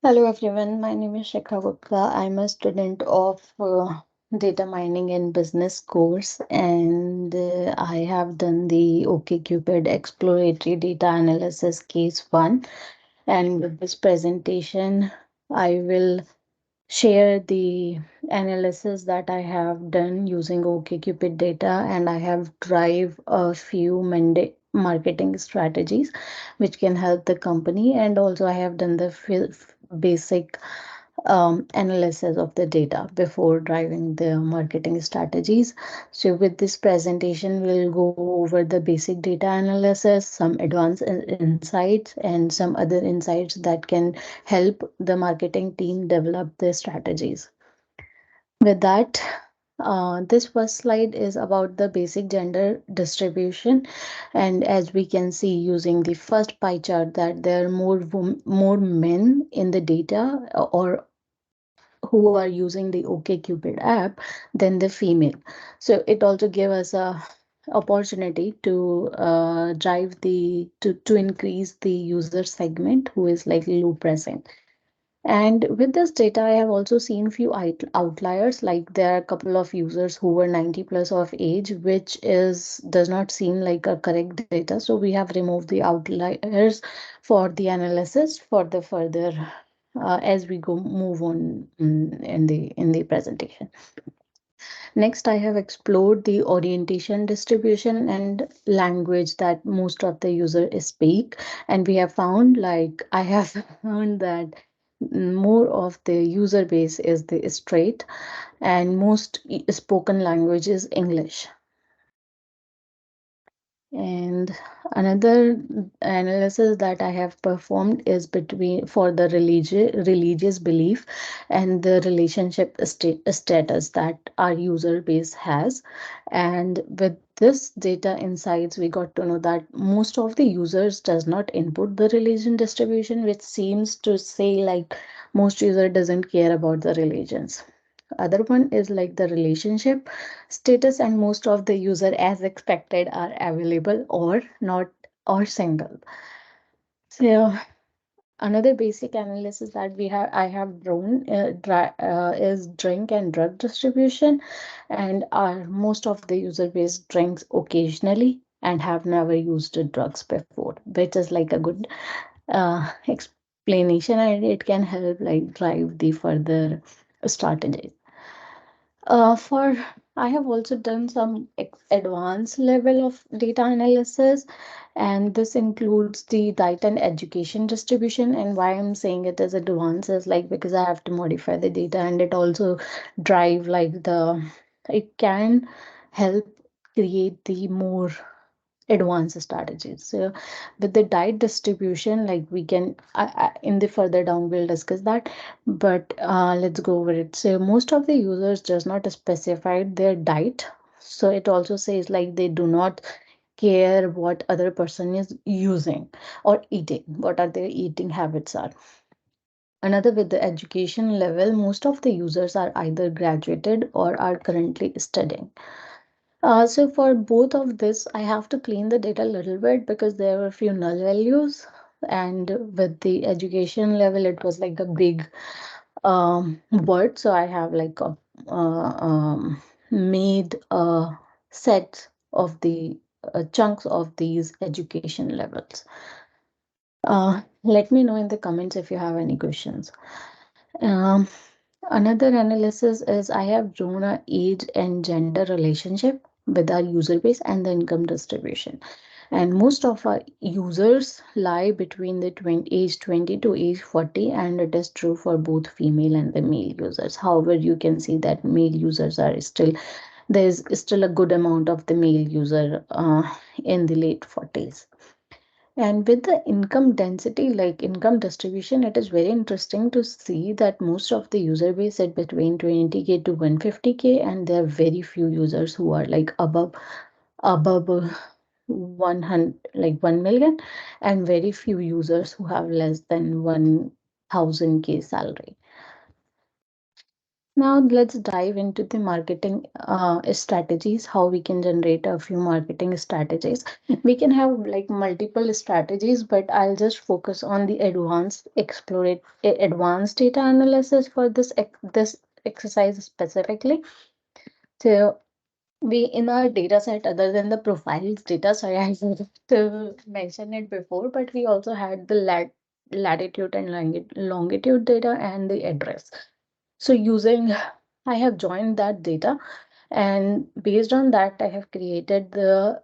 Hello everyone, my name is Shikha Gupta. I'm a student of data mining and business course, and I have done the OkCupid exploratory data analysis case 1. And with this presentation, I will share the analysis that I have done using OkCupid data, and I have drive a few marketing strategies which can help the company. And also I have done the basic analysis of the data before driving the marketing strategies. So with this presentation, we'll go over the basic data analysis, some advanced insights, and some other insights that can help the marketing team develop their strategies. With that, this first slide is about the basic gender distribution, and as we can see using the first pie chart that there are more men in the data or who are using the OkCupid app than the female. So it also gave us a opportunity to drive to increase the user segment who is like low present. And with this data, I have also seen few outliers, like there are a couple of users who were 90 plus of age, which is does not seem like a correct data. So we have removed the outliers for the analysis for the further as we go move on in the presentation. Next, I have explored the orientation, distribution, and language that most of the users speak. And we have found, like, I have found that more of the user base is the straight, and most spoken language is English. And another analysis that I have performed is between for the religious belief and the relationship status that our user base has. And with this data insights, we got to know that most of the users does not input the religion distribution, which seems to say like most user doesn't care about the religions. Other one is like the relationship status, and most of the user as expected are available or not or single. So another basic analysis that I have drawn is drink and drug distribution, and our most of the user base drinks occasionally and have never used the drugs before, which is like a good explanation, and it can help like drive the further strategies. For I have also done some advanced level of data analysis, and this includes the diet and education distribution. And why I'm saying it as advanced is like because I have to modify the data, and it also drive like it can help create the more advanced strategies. So with the diet distribution, like we can in the further down we'll discuss that, but let's go over it. So most of the users does not specify their diet, so it also says like they do not care what other person is using or eating, what are their eating habits are. Another, with the education level, most of the users are either graduated or are currently studying. So for both of this, I have to clean the data a little bit because there were a few null values. And with the education level, it was like a big word. So I have like made a set of the chunks of these education levels. Let me know in the comments if you have any questions. Um, Another analysis is I have drawn a age and gender relationship with our user base and the income distribution. And most of our users lie between the age 20 to age 40, and it is true for both female and the male users. However, you can see that male users are still, there's still a good amount of the male user in the late 40s. And with the income density, like income distribution, it is very interesting to see that most of the user base is between 20K to 150K, and there are very few users who are like above 100, like 1 million, and very few users who have less than 1000K salary. Now let's dive into the marketing strategies, how we can generate a few marketing strategies. We can have like multiple strategies, but I'll just focus on the advanced data analysis for this exercise specifically. So we in our data set, other than the profiles data, sorry, I forgot to mention it before, but we also had the latitude and longitude data and the address. So using, I have joined that data, and based on that, I have created the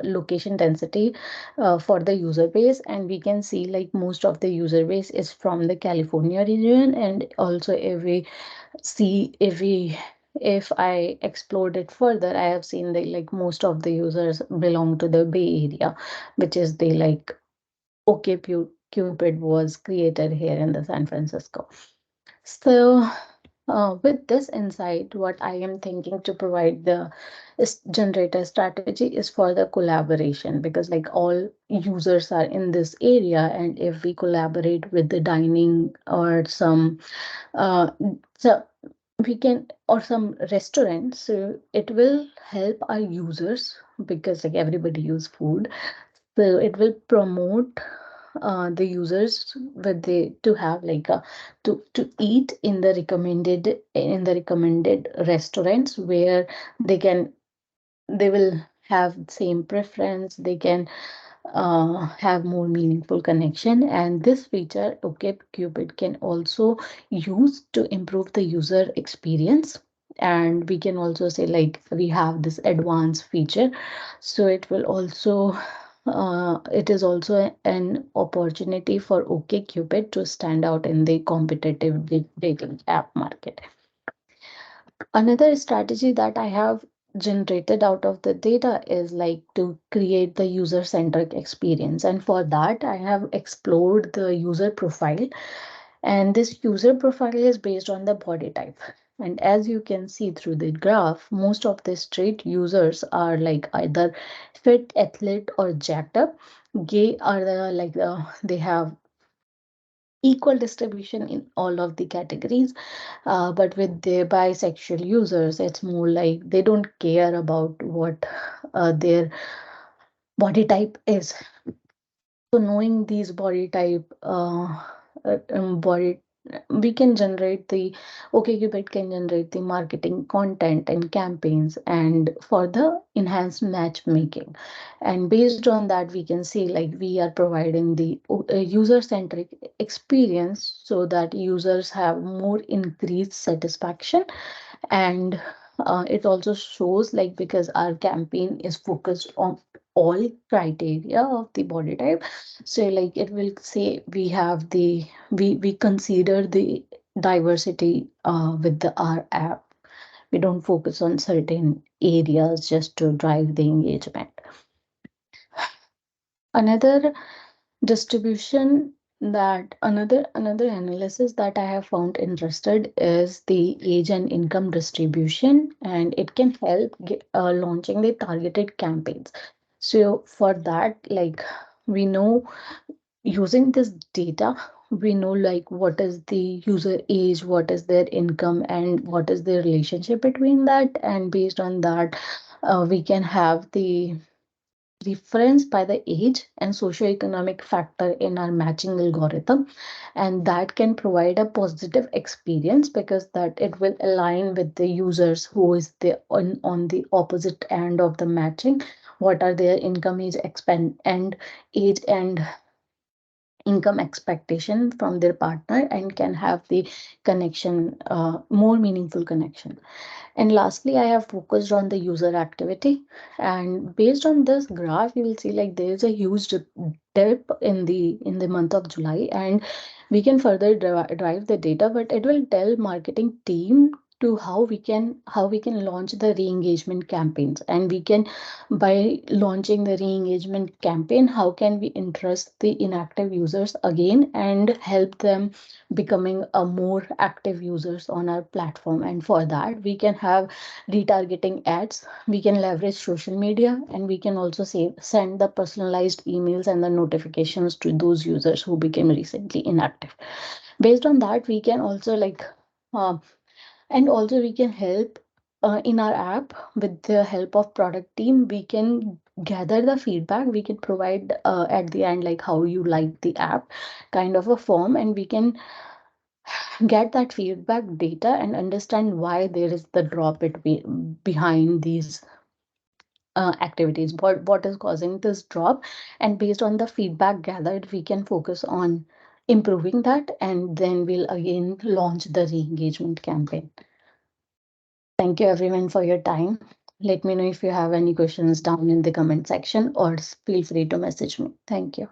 location density for the user base, and we can see like most of the user base is from the California region, and also if I explored it further, I have seen that like most of the users belong to the Bay Area, which is the like OkCupid was created here in the San Francisco. So, with this insight, what I am thinking to provide the generator strategy is for the collaboration, because like all users are in this area, and if we collaborate with the dining or some uh, so we can or some restaurants, so it will help our users, because like everybody use food, so it will promote the users with the to have like a to eat in the recommended restaurants where they can they will have same preference, they can have more meaningful connection. And this feature OkCupid can also use to improve the user experience. And we can also say like we have this advanced feature, so it is also an opportunity for OkCupid to stand out in the competitive dating app market. Another strategy that I have generated out of the data is like to create the user centric experience. And for that, I have explored the user profile. And this user profile is based on the body type. And as you can see through the graph, most of the street users are like either fit, athlete, or jacked up. Gay are they have equal distribution in all of the categories. But with the bisexual users, it's more like they don't care about what their body type is. So knowing these body, we can generate the OkCupid can generate the marketing content and campaigns and for the enhanced matchmaking. And based on that, we can see like we are providing the user-centric experience so that users have more increased satisfaction. And it also shows like because our campaign is focused on all criteria of the body type, so like it will say we consider the diversity with the our app. We don't focus on certain areas just to drive the engagement. Another distribution that another analysis that I have found interested is the age and income distribution, and it can help launching the targeted campaigns. So for that, like we know using this data, we know like what is the user age, what is their income, and what is the relationship between that. And based on that, we can have the preference by the age and socioeconomic factor in our matching algorithm, and that can provide a positive experience because that it will align with the users who is on the opposite end of the matching, what are their income, age expand and age and income expectation from their partner, and can have the connection, more meaningful connection. And lastly, I have focused on the user activity. And based on this graph, you will see like there is a huge dip in the month of July, and we can further drive the data, but it will tell marketing team to how we can launch the re-engagement campaigns. And we can, by launching the re-engagement campaign, how can we interest the inactive users again and help them becoming a more active users on our platform. And for that, we can have retargeting ads, we can leverage social media, and we can also send the personalized emails and the notifications to those users who became recently inactive. Based on that, we can also uh, and also we can help in our app with the help of product team. We can gather the feedback, we can provide at the end like how you like the app, kind of a form, and we can get that feedback data and understand why there is the drop behind these activities, what is causing this drop. And based on the feedback gathered, we can focus on improving that, and then we'll again launch the re-engagement campaign. Thank you everyone for your time. Let me know if you have any questions down in the comment section, or feel free to message me. Thank you.